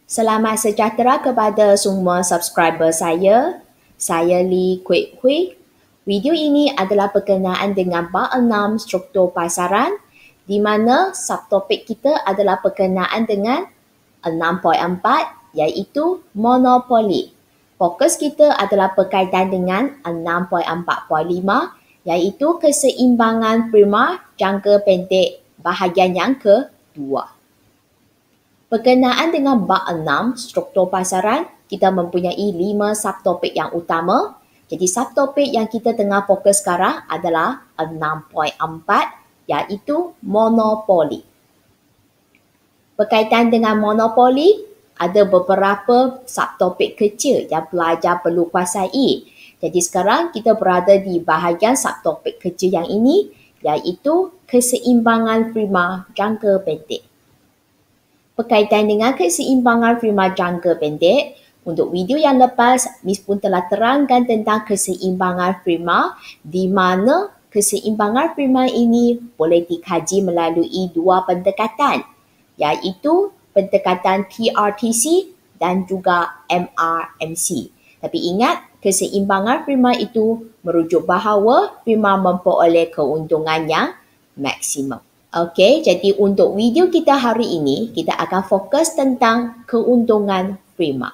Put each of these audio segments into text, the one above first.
Selamat sejahtera kepada semua subscriber saya. Saya Lee Kwek Hui. Video ini adalah berkenaan dengan bab 6 struktur pasaran di mana subtopik kita adalah berkenaan dengan 6.4 iaitu monopoli. Fokus kita adalah berkaitan dengan 6.4.5 iaitu keseimbangan prima jangka pendek bahagian yang kedua. Berkenaan dengan bab 6 struktur pasaran, kita mempunyai 5 subtopik yang utama. Jadi subtopik yang kita tengah fokus sekarang adalah 6.4 iaitu monopoli. Berkaitan dengan monopoli, ada beberapa subtopik kecil yang pelajar perlu kuasai. Jadi sekarang kita berada di bahagian subtopik kecil yang ini iaitu keseimbangan prima jangka pendek. Berkaitan dengan keseimbangan prima jangka pendek, untuk video yang lepas, Miss pun telah terangkan tentang keseimbangan prima di mana keseimbangan prima ini boleh dikaji melalui dua pendekatan iaitu pendekatan PRTC dan juga MRMC. Tapi ingat, keseimbangan prima itu merujuk bahawa prima memperoleh keuntungan yang maksimum. Okey, jadi untuk video kita hari ini, kita akan fokus tentang keuntungan prima.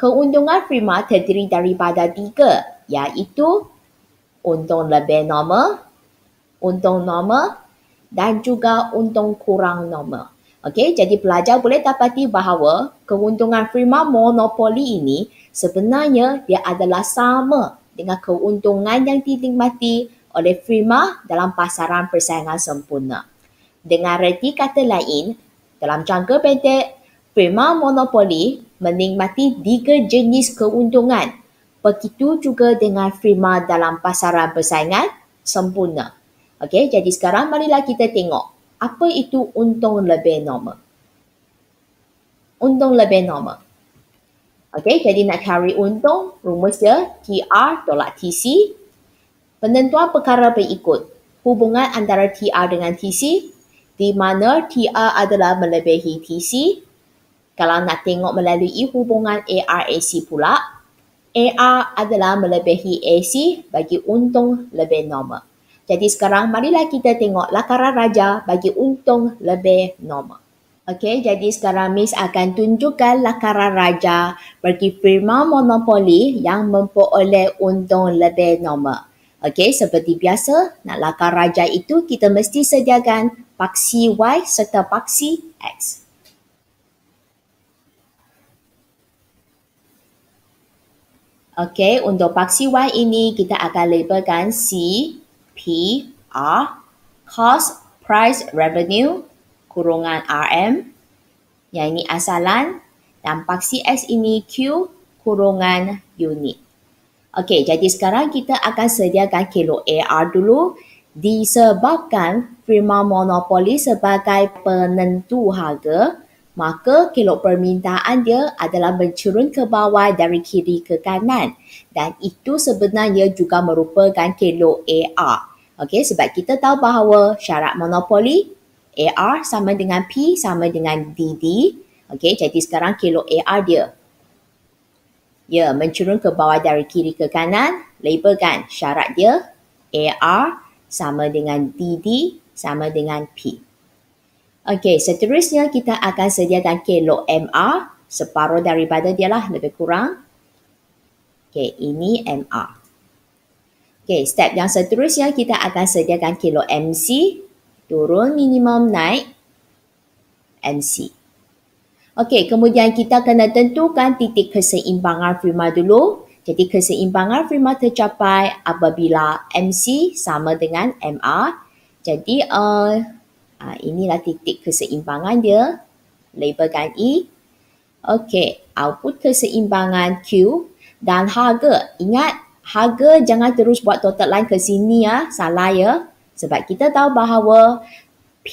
Keuntungan prima terdiri daripada 3, iaitu untung lebih normal, untung normal dan juga untung kurang normal. Okey, jadi pelajar boleh dapati bahawa keuntungan prima monopoli ini sebenarnya dia adalah sama dengan keuntungan yang dinikmati oleh prima dalam pasaran persaingan sempurna. Dengan reti kata lain, dalam jangka pendek, prima monopoli menikmati 3 jenis keuntungan. Begitu juga dengan prima dalam pasaran persaingan sempurna. Okey, jadi sekarang marilah kita tengok apa itu untung lebih normal. Untung lebih normal. Okey, jadi nak cari untung, rumus dia TR tolak TC. Penentuan perkara berikut. Hubungan antara TR dengan TC, di mana TR adalah melebihi TC. Kalau nak tengok melalui hubungan AR-AC pula, AR adalah melebihi AC bagi untung lebih normal. Jadi sekarang marilah kita tengok lakaran raja bagi untung lebih normal. Okey, jadi sekarang Miss akan tunjukkan lakaran raja bagi firma monopoli yang memperoleh untung lebih normal. Okey, seperti biasa, nak lakar raja itu kita mesti sediakan paksi Y serta paksi X. Okey, untuk paksi Y ini kita akan labelkan C, P, R, cost, price, revenue, kurungan RM, yang ini asalan, dan paksi X ini Q, kurungan unit. Okey, jadi sekarang kita akan sediakan kilo AR dulu disebabkan firma monopoli sebagai penentu harga, maka kilo permintaan dia adalah mencurun ke bawah dari kiri ke kanan dan itu sebenarnya juga merupakan kilo AR. Okey, sebab kita tahu bahawa syarat monopoli AR sama dengan P sama dengan DD. Okey, jadi sekarang kilo AR dia. Ya, mencurun ke bawah dari kiri ke kanan, labelkan syarat dia AR sama dengan DD sama dengan P. Okey, seterusnya kita akan sediakan kilo MR, separuh daripada dia lah lebih kurang. Okey, ini MR. Okey, step yang seterusnya kita akan sediakan kilo MC, turun minimum naik MC. Okey, kemudian kita kena tentukan titik keseimbangan prima dulu. Jadi keseimbangan prima tercapai apabila MC sama dengan MR. Jadi inilah titik keseimbangan dia. Labelkan E. Okey, output keseimbangan Q dan harga. Ingat, harga jangan terus buat total line ke sini ya, salah ya. Sebab kita tahu bahawa P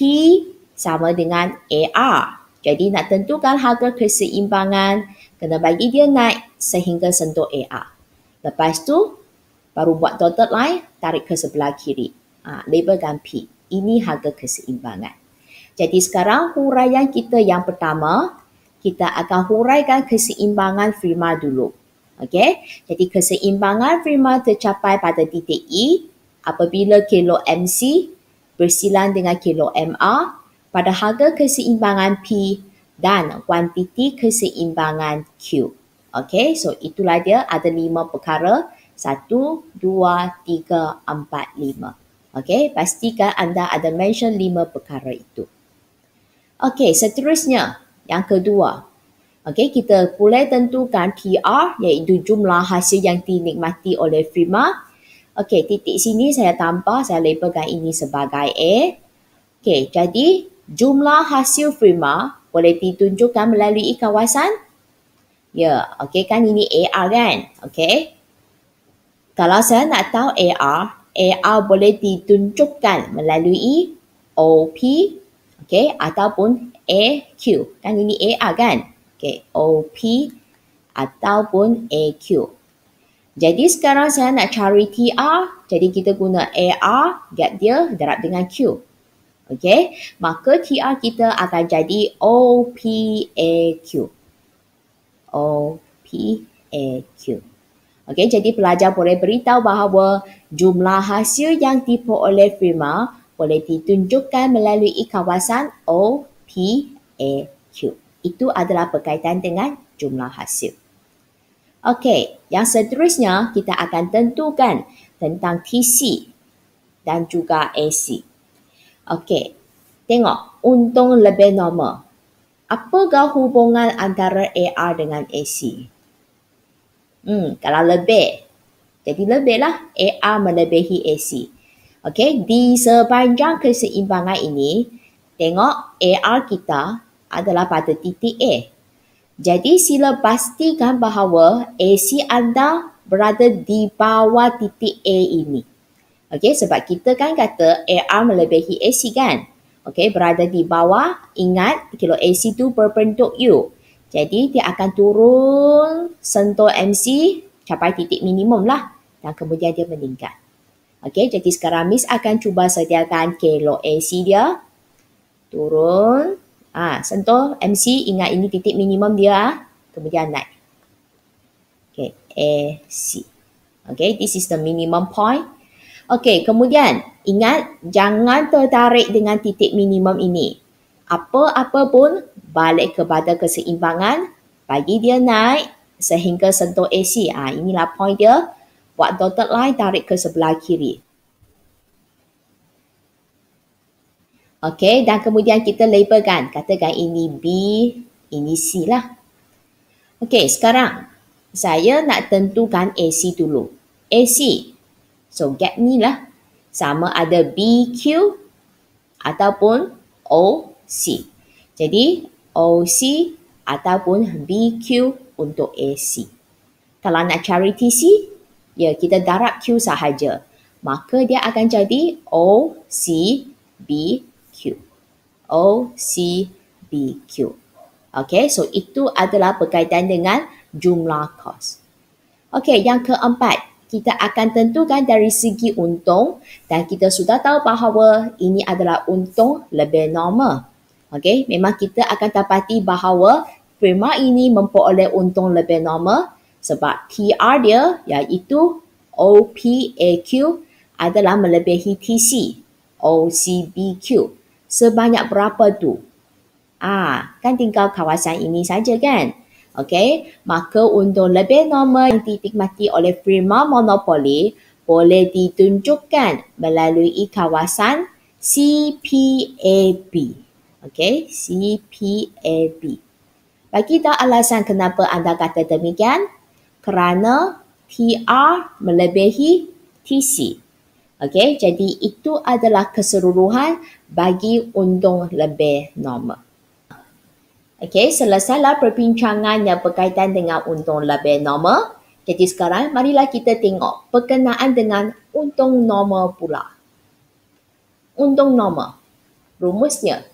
sama dengan AR. Jadi nak tentukan harga keseimbangan, kena bagi dia naik sehingga sentuh AR. Lepas tu, baru buat dotted line, tarik ke sebelah kiri. Labelkan P. Ini harga keseimbangan. Jadi sekarang huraian kita yang pertama, kita akan huraikan keseimbangan prima dulu. Okey, jadi keseimbangan prima tercapai pada titik E apabila kilo MC bersilang dengan kilo MR pada harga keseimbangan P dan kuantiti keseimbangan Q. Okey, so itulah dia, ada 5 perkara. 1, 2, 3, 4, 5. Okey, pastikan anda ada mention 5 perkara itu. Okey, seterusnya yang kedua. Okey, kita boleh tentukan TR iaitu jumlah hasil yang dinikmati oleh firma. Okey, titik sini saya tambah, saya labelkan ini sebagai A. Okey, jadi jumlah hasil firma boleh ditunjukkan melalui kawasan. Ya, okey kan ini AR kan? Okey. Kalau saya nak tahu AR boleh ditunjukkan melalui OP, okey, ataupun AQ. Kan ini AR kan? Okey, OP ataupun AQ. Jadi sekarang saya nak cari TR, jadi kita guna AR, gap dia darab dengan Q. Okey, maka TR kita akan jadi OPAQ. OPAQ. Okey, jadi pelajar boleh beritahu bahawa jumlah hasil yang diperoleh firma boleh ditunjukkan melalui kawasan OPAQ. Itu adalah berkaitan dengan jumlah hasil. Okey, yang seterusnya kita akan tentukan tentang TC dan juga AC. Okey, tengok untung lebih normal. Apakah hubungan antara AR dengan AC? Kalau lebih, jadi lebihlah AR melebihi AC. Okey, di sepanjang keseimbangan ini, tengok AR kita adalah pada titik A. Jadi sila pastikan bahawa AC anda berada di bawah titik A ini. Okey, sebab kita kan kata AR melebihi AC kan? Okey, berada di bawah, ingat kalau AC tu berbentuk U. Jadi dia akan turun sentuh MC, capai titik minimum lah. Dan kemudian dia meningkat. Okey, jadi sekarang Miss akan cuba sediakan kilo AC dia. Turun. Sentuh MC, ingat ini titik minimum dia. Kemudian naik. Okey, AC. Okey, this is the minimum point. Okey, kemudian ingat jangan tertarik dengan titik minimum ini. Apa-apa pun balik kepada keseimbangan, bagi dia naik sehingga sentuh AC. Inilah point dia. Buat dotted line, tarik ke sebelah kiri. Okey, dan kemudian kita labelkan. Katakan ini B, ini C lah. Okey, sekarang saya nak tentukan AC dulu. AC. So, gap ni lah. Sama ada BQ ataupun OC. Jadi, OC ataupun BQ untuk AC. Kalau nak cari TC, ya kita darab Q sahaja. Maka dia akan jadi OCBQ. OCBQ. Okey, so itu adalah berkaitan dengan jumlah kos. Okey, yang keempat, kita akan tentukan dari segi untung dan kita sudah tahu bahawa ini adalah untung lebih normal. Okey, memang kita akan dapati bahawa firma ini memperoleh untung lebih normal sebab TR dia iaitu OPAQ adalah melebihi TC, OCBQ. Sebanyak berapa tu? Kan tinggal kawasan ini saja kan? Okey, maka untung lebih normal yang dinikmati oleh firma monopoli boleh ditunjukkan melalui kawasan CPAB. Okey, CPAB. Bagi tahu alasan kenapa anda kata demikian? Kerana TR melebihi TC. Okey, jadi itu adalah keseluruhan bagi untung lebih normal. Okey, selesailah perbincangan yang berkaitan dengan untung lebih normal. Jadi sekarang marilah kita tengok berkenaan dengan untung normal pula. Untung normal. Rumusnya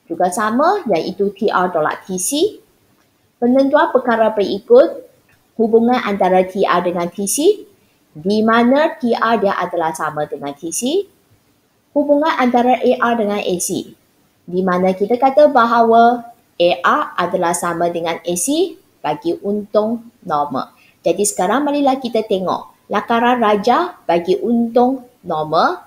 juga sama iaitu TR tolak TC. Penentuan perkara berikut hubungan antara TR dengan TC di mana TR dia adalah sama dengan TC. Hubungan antara AR dengan AC di mana kita kata bahawa AR adalah sama dengan AC bagi untung normal. Jadi sekarang marilah kita tengok lakaran raja bagi untung normal.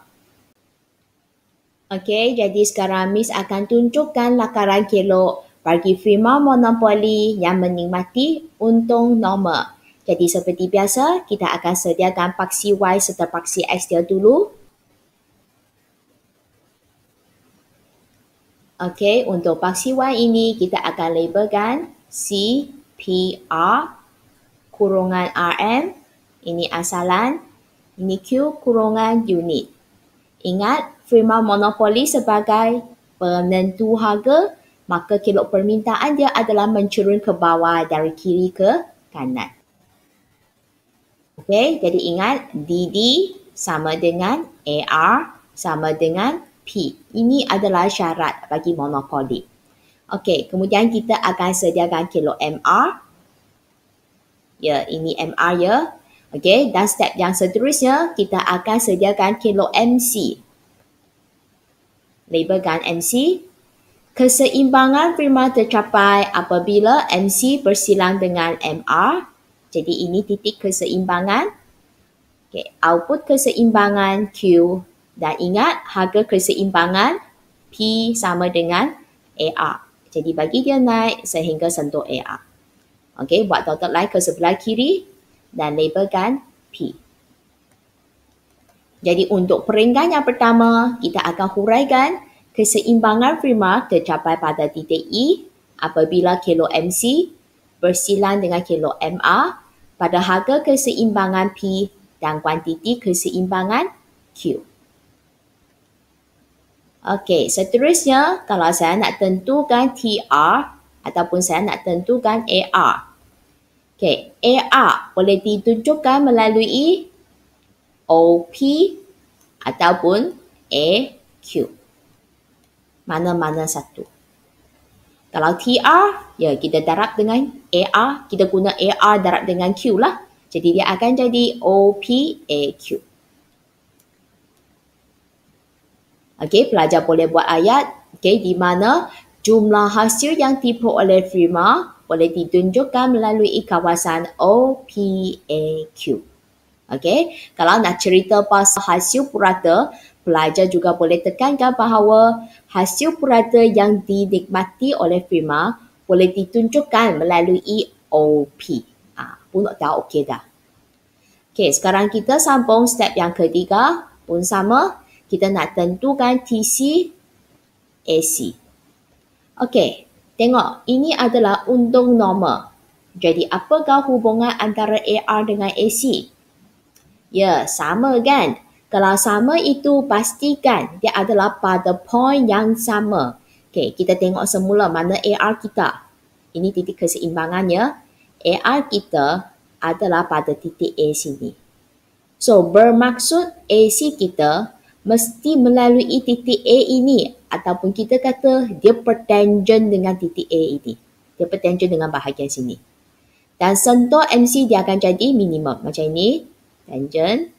Okey, jadi sekarang Miss akan tunjukkan lakaran kelok bagi firma monopoli yang menikmati untung normal. Jadi seperti biasa, kita akan sediakan paksi Y serta paksi X dia dulu. Okey, untuk paksi Y ini kita akan labelkan CPR kurungan RM, ini asalan, ini Q kurungan unit. Ingat, firma monopoli sebagai penentu harga, maka kelok permintaan dia adalah mencurun ke bawah dari kiri ke kanan. Okey, jadi ingat DD sama dengan AR sama dengan P. Ini adalah syarat bagi monopoli. Okey, kemudian kita akan sediakan kilo MR. Ya, ini MR ya. Okey, dan step yang seterusnya kita akan sediakan kilo MC. Labelkan MC. Keseimbangan firma tercapai apabila MC bersilang dengan MR. Jadi ini titik keseimbangan. Okay. Output keseimbangan Q. Dan ingat harga keseimbangan P sama dengan AR. Jadi bagi dia naik sehingga sentuh AR. Okey, buat dotted line ke sebelah kiri dan labelkan P. Jadi untuk peringkat yang pertama, kita akan huraikan keseimbangan firma tercapai pada titik E apabila kilo MC bersilang dengan kilo MR pada harga keseimbangan P dan kuantiti keseimbangan Q. Okey, seterusnya kalau saya nak tentukan TR ataupun saya nak tentukan AR. Okey, AR boleh ditunjukkan melalui OP ataupun AQ. Mana-mana satu. Kalau TR, ya kita darab dengan AR, kita guna AR darab dengan Q lah. Jadi dia akan jadi OPAQ. Okey, pelajar boleh buat ayat di mana jumlah hasil yang tipu oleh firma boleh ditunjukkan melalui kawasan OPAQ. Okey, kalau nak cerita pasal hasil purata, pelajar juga boleh tekankan bahawa hasil purata yang dinikmati oleh firma boleh ditunjukkan melalui OP. Pun dah okey dah. Okey, sekarang kita sambung step yang ketiga. Pun sama, kita nak tentukan TC AC. Okey, tengok. Ini adalah untung normal. Jadi, apakah hubungan antara AR dengan AC? Ya, sama kan? Kalau sama itu, pastikan dia adalah pada point yang sama. Okey, kita tengok semula mana AR kita. Ini titik keseimbangannya. AR kita adalah pada titik A sini. So, bermaksud AC kita mesti melalui titik A ini ataupun kita kata dia pertangent dengan titik A ini. Dia pertangent dengan bahagian sini. Dan sentuh MC dia akan jadi minimum. Macam ini, tangent,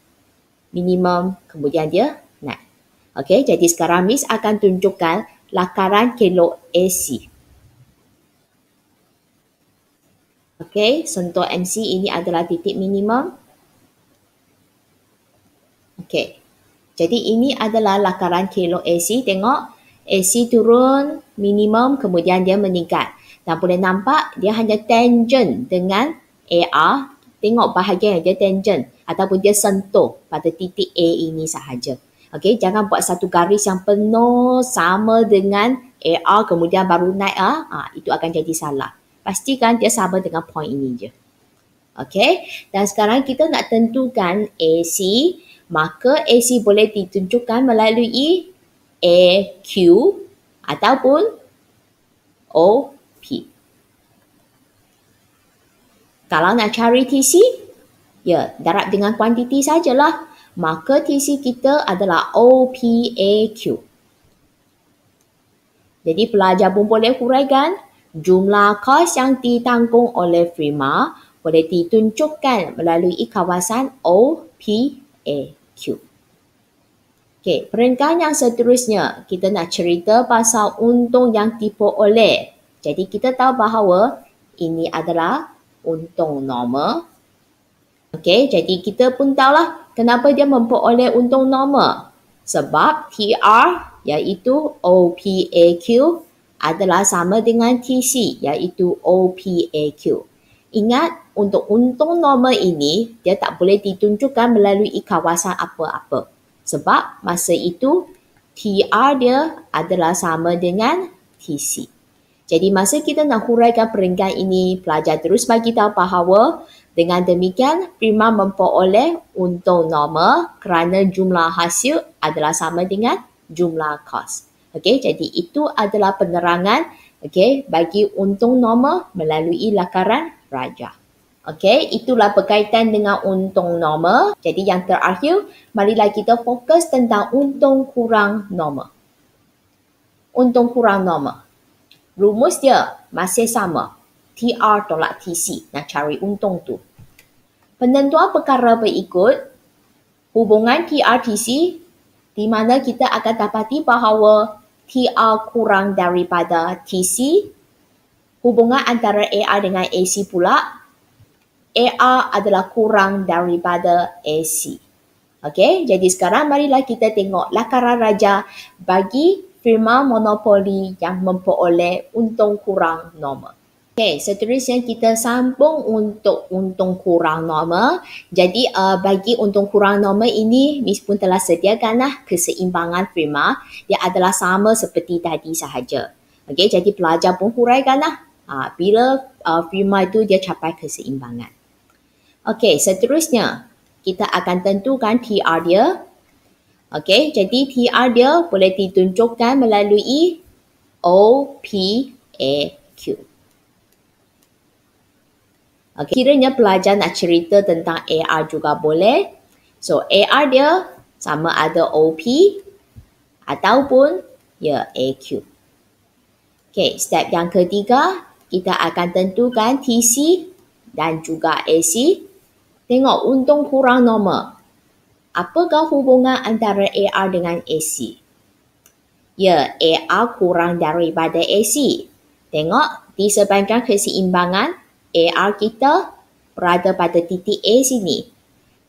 minimum, kemudian dia naik. Okey, jadi sekarang Miss akan tunjukkan lakaran kelok AC. Okey, sentuh MC ini adalah titik minimum. Okey. Jadi ini adalah lakaran kelok AC. Tengok, AC turun minimum kemudian dia meningkat. Dan boleh nampak dia hanya tangent dengan AR. Tengok bahagian yang dia tangent ataupun dia sentuh pada titik A ini sahaja. Okey, jangan buat satu garis yang penuh sama dengan AR kemudian baru naik. Itu akan jadi salah. Pastikan dia sama dengan point ini je. Okey, dan sekarang kita nak tentukan AC. Maka AC boleh ditunjukkan melalui AQ ataupun OP. Kalau nak cari TC, ya darab dengan kuantiti sajalah. Maka TC kita adalah OPAQ. Jadi pelajar pun boleh huraikan jumlah kos yang ditanggung oleh firma boleh ditunjukkan melalui kawasan OPAQ. Okey, peringkat yang seterusnya kita nak cerita pasal untung yang tipu oleh Jadi kita tahu bahawa ini adalah untung normal. Okey, jadi kita pun tahulah kenapa dia memperoleh untung normal. Sebab TR iaitu OPAQ adalah sama dengan TC iaitu OPAQ. Ingat, untuk untung normal ini dia tak boleh ditunjukkan melalui kawasan apa-apa. Sebab masa itu TR dia adalah sama dengan TC. Jadi masa kita nak huraikan peringkat ini, pelajar terus bagi tahu bahawa dengan demikian prima memperoleh untung normal kerana jumlah hasil adalah sama dengan jumlah kos. Okey, jadi itu adalah penerangan bagi untung normal melalui lakaran raja. Okey, itulah berkaitan dengan untung normal. Jadi yang terakhir, marilah kita fokus tentang untung kurang normal. Untung kurang normal. Rumus dia masih sama. TR tolak TC. Nak cari untung tu. Penentuan perkara berikut. Hubungan TR-TC di mana kita akan dapati bahawa TR kurang daripada TC. Hubungan antara AR dengan AC pula. AR adalah kurang daripada AC. Okey, jadi sekarang marilah kita tengok lakaran raja bagi firma monopoli yang memperoleh untung kurang normal. Okey, seterusnya kita sambung untuk untung kurang normal. Jadi bagi untung kurang normal ini, Miss pun telah sediakanlah keseimbangan firma. Dia adalah sama seperti tadi sahaja. Okey, jadi pelajar pun huraikanlah bila firma itu dia capai keseimbangan. Okey, seterusnya kita akan tentukan TR dia. Okey, jadi TR dia boleh ditunjukkan melalui OPAQ. Okey, kiranya pelajar nak cerita tentang AR juga boleh. So, AR dia sama ada OP ataupun AQ. Okey, step yang ketiga, kita akan tentukan TC dan juga AC. Tengok untung kurang normal. Apakah hubungan antara AR dengan AC? AR kurang daripada AC. Tengok di sepanjang keseimbangan, AR kita berada pada titik A sini.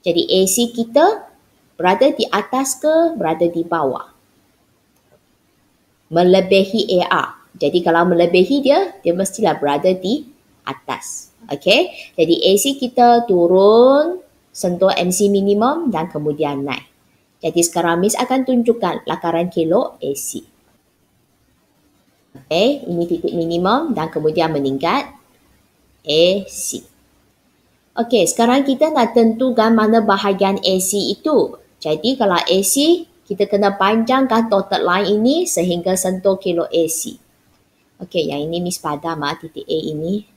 Jadi AC kita berada di atas ke berada di bawah? Melebihi AR. Jadi kalau melebihi dia mestilah berada di atas. Okey, jadi AC kita turun, sentuh MC minimum dan kemudian naik. Jadi sekarang Miss akan tunjukkan lakaran kilo AC. Okey, ini titik minimum dan kemudian meningkat AC. Okey, sekarang kita nak tentukan mana bahagian AC itu. Jadi kalau AC, kita kena panjangkan dotted line ini sehingga sentuh kilo AC. Okey, yang ini Miss padam titik A ini.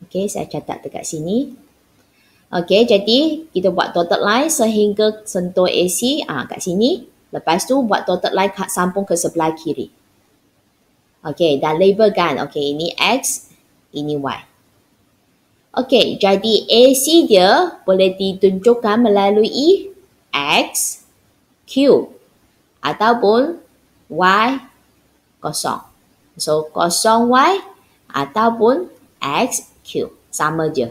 Okey, saya catat dekat sini. Okey, jadi kita buat dotted line sehingga sentuh AC kat sini. Lepas tu buat dotted line sambung ke sebelah kiri. Okey, dan labelkan. Okey, ini X, ini Y. Okey, jadi AC dia boleh ditunjukkan melalui X, Q ataupun Y kosong. So, kosong Y ataupun X, Q. Sama je.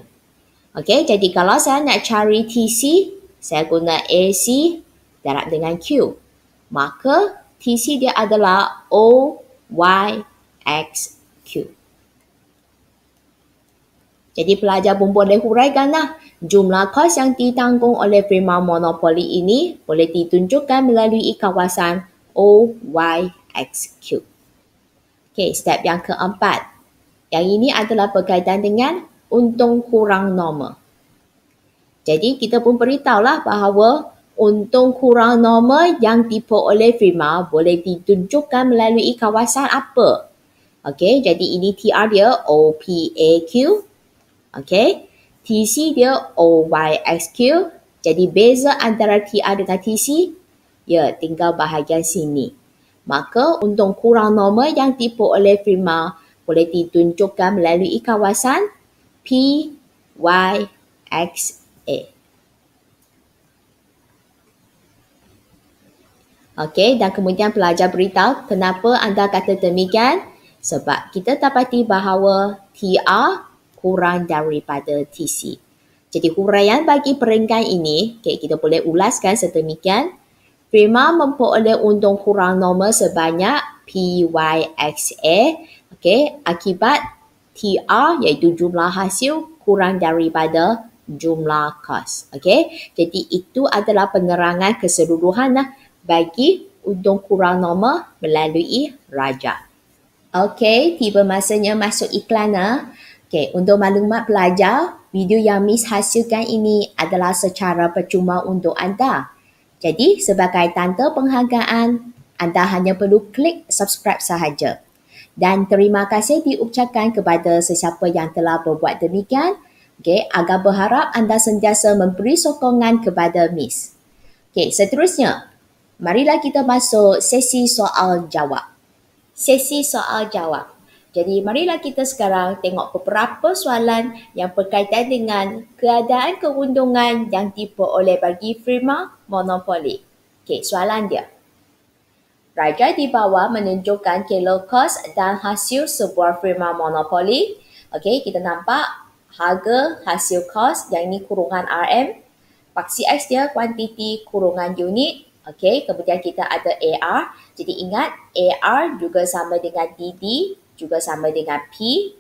Okey, jadi kalau saya nak cari TC, saya guna AC darab dengan Q. Maka TC dia adalah O, Y, X, Q. Jadi pelajar pun boleh huraikanlah. Jumlah kos yang ditanggung oleh firma monopoli ini boleh ditunjukkan melalui kawasan O, Y, X, Q. Okey, step yang keempat. Yang ini adalah berkaitan dengan untung kurang normal. Jadi kita pun beritahulah bahawa untung kurang normal yang diperoleh firma boleh ditunjukkan melalui kawasan apa. Okey, jadi ini TR dia OPAQ. Okey, TC dia OYXQ. Jadi beza antara TR dengan TC, tinggal bahagian sini. Maka untung kurang normal yang diperoleh firma boleh ditunjukkan melalui kawasan P, Y, X, A. Okey, dan kemudian pelajar beritahu kenapa anda kata demikian. Sebab kita dapati bahawa TR kurang daripada TC. Jadi huraian bagi peringkat ini, kita boleh ulaskan sedemikian. Firma memperoleh untung kurang normal sebanyak PYXA, akibat TR iaitu jumlah hasil kurang daripada jumlah kos. Jadi itu adalah penerangan keseluruhan bagi untung kurang normal melalui raja. Tiba masanya masuk iklan. Untuk maklumat pelajar, video yang Miss hasilkan ini adalah secara percuma untuk anda. Jadi, sebagai tanda penghargaan, anda hanya perlu klik subscribe sahaja. Dan terima kasih diucapkan kepada sesiapa yang telah berbuat demikian. Agar berharap anda sentiasa memberi sokongan kepada Miss. Seterusnya, marilah kita masuk sesi soal jawab. Sesi soal jawab. Jadi marilah kita sekarang tengok beberapa soalan yang berkaitan dengan keadaan keuntungan yang diperoleh bagi firma monopoli. Soalan dia. Raja di bawah menunjukkan kilo kos dan hasil sebuah firma monopoli. Kita nampak harga hasil kos yang ini kurungan RM. Paksi X dia kuantiti kurungan unit. Kemudian kita ada AR. Jadi ingat AR juga sama dengan DD, juga sama dengan P.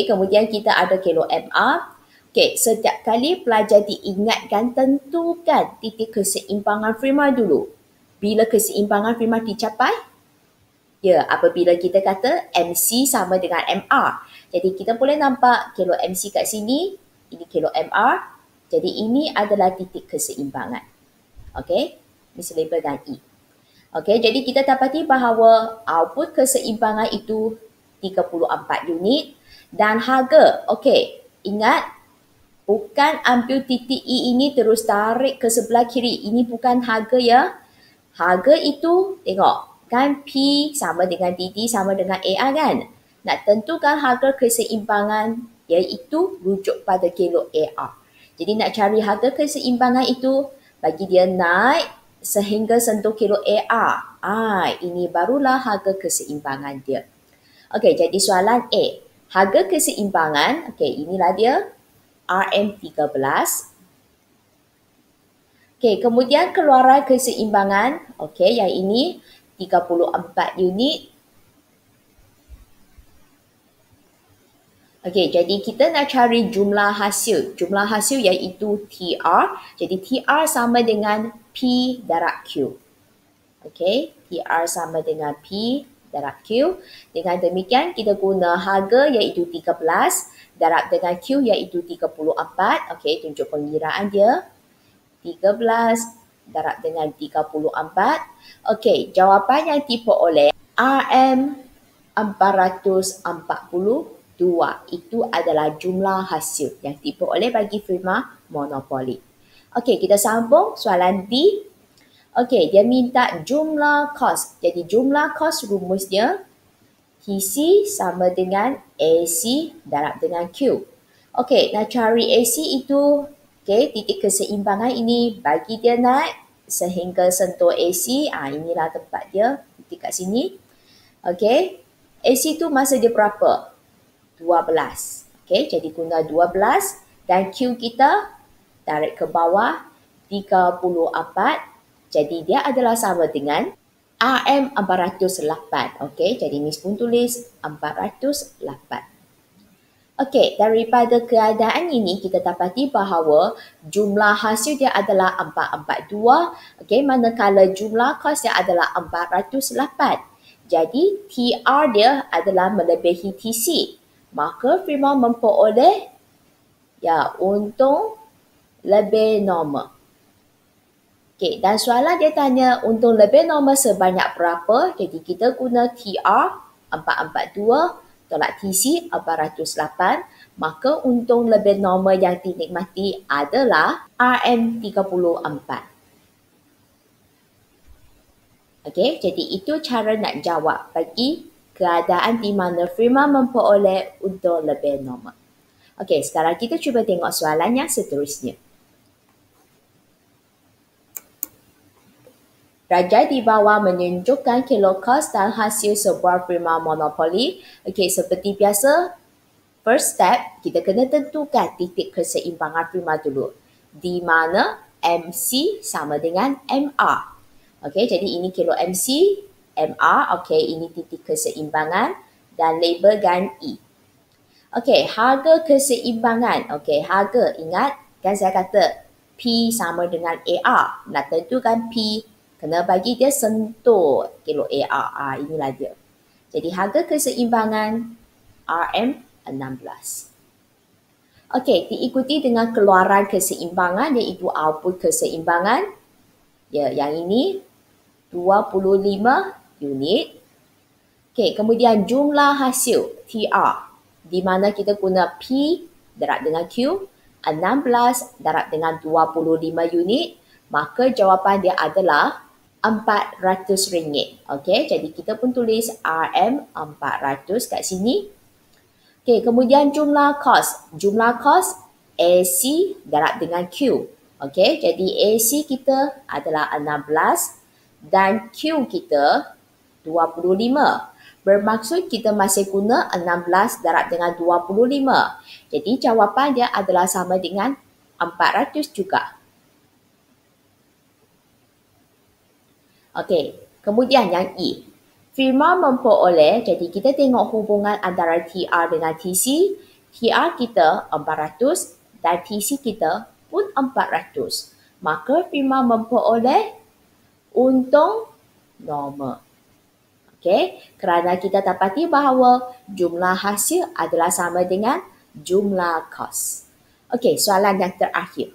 Kemudian kita ada kilo MR. Setiap kali pelajar diingatkan tentukan titik keseimbangan firma dulu. Bila keseimbangan firma dicapai? Apabila kita kata MC sama dengan MR. Jadi kita boleh nampak kilo MC kat sini, ini kilo MR. Jadi ini adalah titik keseimbangan. Ini labelkan E. Jadi kita dapati bahawa output keseimbangan itu 34 unit dan harga. Ingat, bukan ambil titik E ini terus tarik ke sebelah kiri. Ini bukan harga ya. Harga itu, tengok, kan P sama dengan DD sama dengan AR kan? Nak tentukan harga keseimbangan iaitu rujuk pada kilo AR. Jadi nak cari harga keseimbangan itu, bagi dia naik sehingga sentuh kilo AR. Ini barulah harga keseimbangan dia. Jadi soalan A. Harga keseimbangan, inilah dia, RM13. Kemudian keluaran keseimbangan, yang ini 34 unit. Jadi kita nak cari jumlah hasil. Jumlah hasil iaitu TR. Jadi TR sama dengan P darab Q. TR sama dengan P darab Q. Dengan demikian kita guna harga iaitu 13 darab dengan Q iaitu 34. Tunjuk pengiraan dia. 13 darab dengan 34. Jawapan yang diperoleh RM442. Itu adalah jumlah hasil yang diperoleh bagi firma monopoli. Kita sambung soalan D. Dia minta jumlah kos. Jadi jumlah kos rumus dia TC sama dengan AC darab dengan Q. Nak cari AC itu, titik keseimbangan ini bagi dia naik sehingga sentuh AC. Inilah tempat dia, titik kat sini. AC itu masa dia berapa? 12. Jadi guna 12 dan Q kita tarik ke bawah 34. Jadi dia adalah sama dengan RM408. Jadi Miss pun tulis 408. Daripada keadaan ini kita dapati bahawa jumlah hasil dia adalah 442. Manakala jumlah kos dia adalah 408. Jadi TR dia adalah melebihi TC. Maka firma memperoleh untung lebih normal. Dan soalan dia tanya untung lebih normal sebanyak berapa? Jadi kita guna TR 442 tolak TC 408. Maka untung lebih normal yang dinikmati adalah RM34. Jadi itu cara nak jawab bagi keadaan di mana firma memperoleh untung lebih normal. Sekarang kita cuba tengok soalan yang seterusnya. Rajai di bawah menunjukkan kilo kos dan hasil sebuah firma monopoli. Okey, seperti biasa, first step, kita kena tentukan titik keseimbangan firma dulu. Di mana MC sama dengan MR. Okey, jadi ini kilo MC, MR, okey, ini titik keseimbangan dan labelkan E. Okey, harga keseimbangan. Okey, harga, ingat kan saya kata P sama dengan AR. Nak tentukan P, kena bagi dia sentuh kilo AR. Inilah dia. Jadi harga keseimbangan RM16. Okey, diikuti dengan keluaran keseimbangan iaitu output keseimbangan. Ya, yang ini 25 unit. Okey, kemudian jumlah hasil TR di mana kita guna P darab dengan Q 16 darab dengan 25 unit, maka jawapan dia adalah RM400. Okey, jadi kita pun tulis RM400 kat sini. Okey, kemudian jumlah kos. Jumlah kos AC darab dengan Q. Okey, jadi AC kita adalah 16 dan Q kita 25. Bermaksud kita masih guna 16 darab dengan 25. Jadi jawapan dia adalah sama dengan 400 juga. Okey, kemudian yang E. Firma memperoleh, jadi kita tengok hubungan antara TR dengan TC. TR kita 400 dan TC kita pun 400. Maka firma memperoleh untung normal. Okey, kerana kita dapati bahawa jumlah hasil adalah sama dengan jumlah kos. Okey, soalan yang terakhir.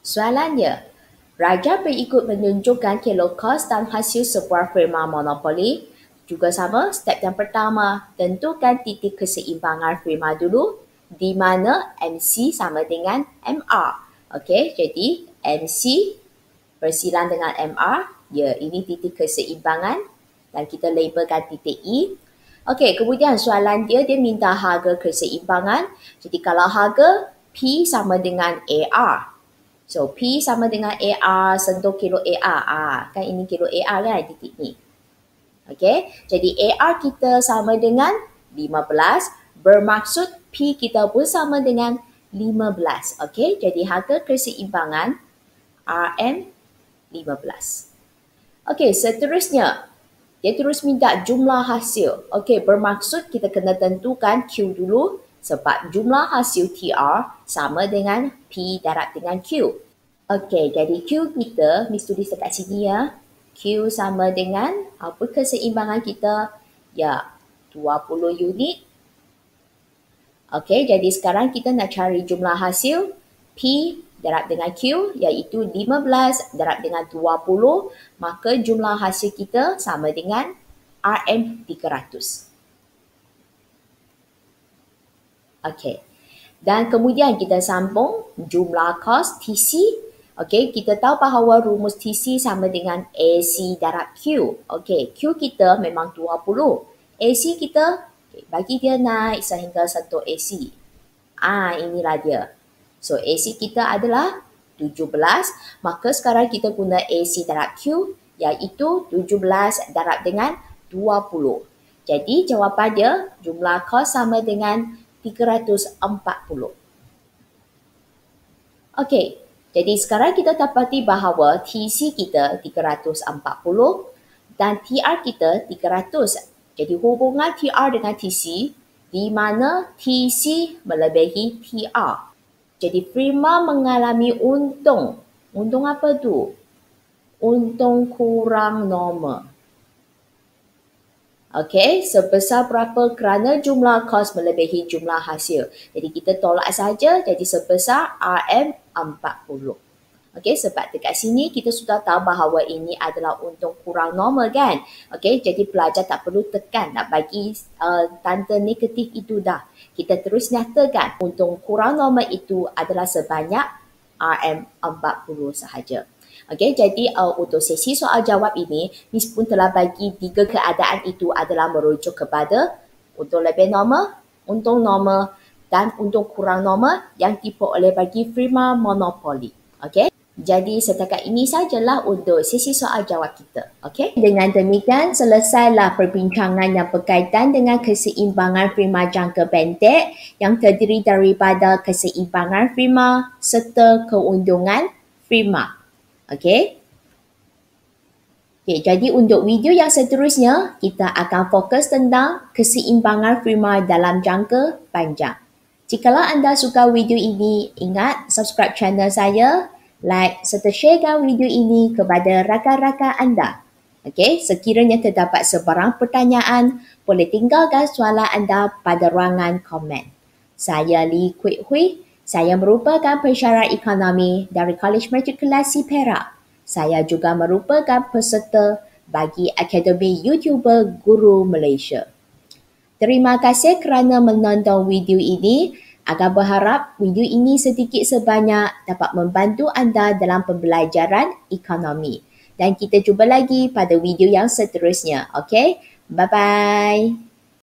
Soalannya, Raja berikut menunjukkan kilo kos dan hasil sebuah firma monopoli. Juga sama, step yang pertama, tentukan titik keseimbangan firma dulu di mana MC sama dengan MR. Okey, jadi MC bersilang dengan MR. Ya, ini titik keseimbangan dan kita labelkan titik E. Okey, kemudian soalan dia minta harga keseimbangan. Jadi kalau harga P sama dengan AR. So, P sama dengan AR, sentuh kilo AR. Kan ini kilo AR kan, titik ni. Okey, jadi AR kita sama dengan 15. Bermaksud P kita pun sama dengan 15. Okey, jadi harga keseimbangan RM15. Okey, seterusnya. Dia terus minta jumlah hasil. Okey, bermaksud kita kena tentukan Q dulu sebab jumlah hasil TR sama dengan P darab dengan Q. Okey, jadi Q kita, Miss tulis dekat sini ya. Q sama dengan apa keseimbangan kita? Ya, 20 unit. Okey, jadi sekarang kita nak cari jumlah hasil P darab dengan Q iaitu 15 darab dengan 20, maka jumlah hasil kita sama dengan RM300. Okey. Dan kemudian kita sambung jumlah kos TC. Okey, kita tahu bahawa rumus TC sama dengan AC darab Q. Okey, Q kita memang 20. AC kita, bagi dia naik sehingga sentuh AC. Inilah dia. So, AC kita adalah 17. Maka sekarang kita guna AC darab Q iaitu 17 darab dengan 20. Jadi jawapan dia jumlah kos sama dengan 340. Okey, jadi sekarang kita dapati bahawa TC kita 340 dan TR kita 300. Jadi hubungan TR dengan TC di mana TC melebihi TR. Jadi firma mengalami untung. Untung apa tu? Untung kurang normal. Okey, sebesar berapa kerana jumlah kos melebihi jumlah hasil. Jadi kita tolak saja, jadi sebesar RM40. Okey, sebab dekat sini kita sudah tahu bahawa ini adalah untung kurang normal kan. Okey, jadi pelajar tak perlu tekan nak bagi tanda negatif itu dah. Kita terus nyatakan untung kurang normal itu adalah sebanyak RM40 sahaja. Okey, jadi untuk sesi soal jawab ini, Miss pun telah bagi 3 keadaan itu adalah merujuk kepada untung lebih normal, untung normal dan untung kurang normal yang diperoleh bagi firma monopoli. Okey. Jadi setakat ini sajalah untuk sesi soal jawab kita. Okey. Dengan demikian selesailah perbincangan yang berkaitan dengan keseimbangan firma jangka pendek yang terdiri daripada keseimbangan firma serta keuntungan firma. Okey. Okay, jadi untuk video yang seterusnya, kita akan fokus tentang keseimbangan firma dalam jangka panjang. Jikalau anda suka video ini, ingat subscribe channel saya, like serta sharekan video ini kepada rakan-rakan anda. Okey, sekiranya terdapat sebarang pertanyaan, boleh tinggalkan soalan anda pada ruangan komen. Saya Lee Kwek Hui, saya merupakan pensyarah ekonomi dari College Matrikulasi Perak. Saya juga merupakan peserta bagi Akademi YouTuber Guru Malaysia. Terima kasih kerana menonton video ini. Agak berharap video ini sedikit sebanyak dapat membantu anda dalam pembelajaran ekonomi. Dan kita jumpa lagi pada video yang seterusnya. Okay? Bye-bye.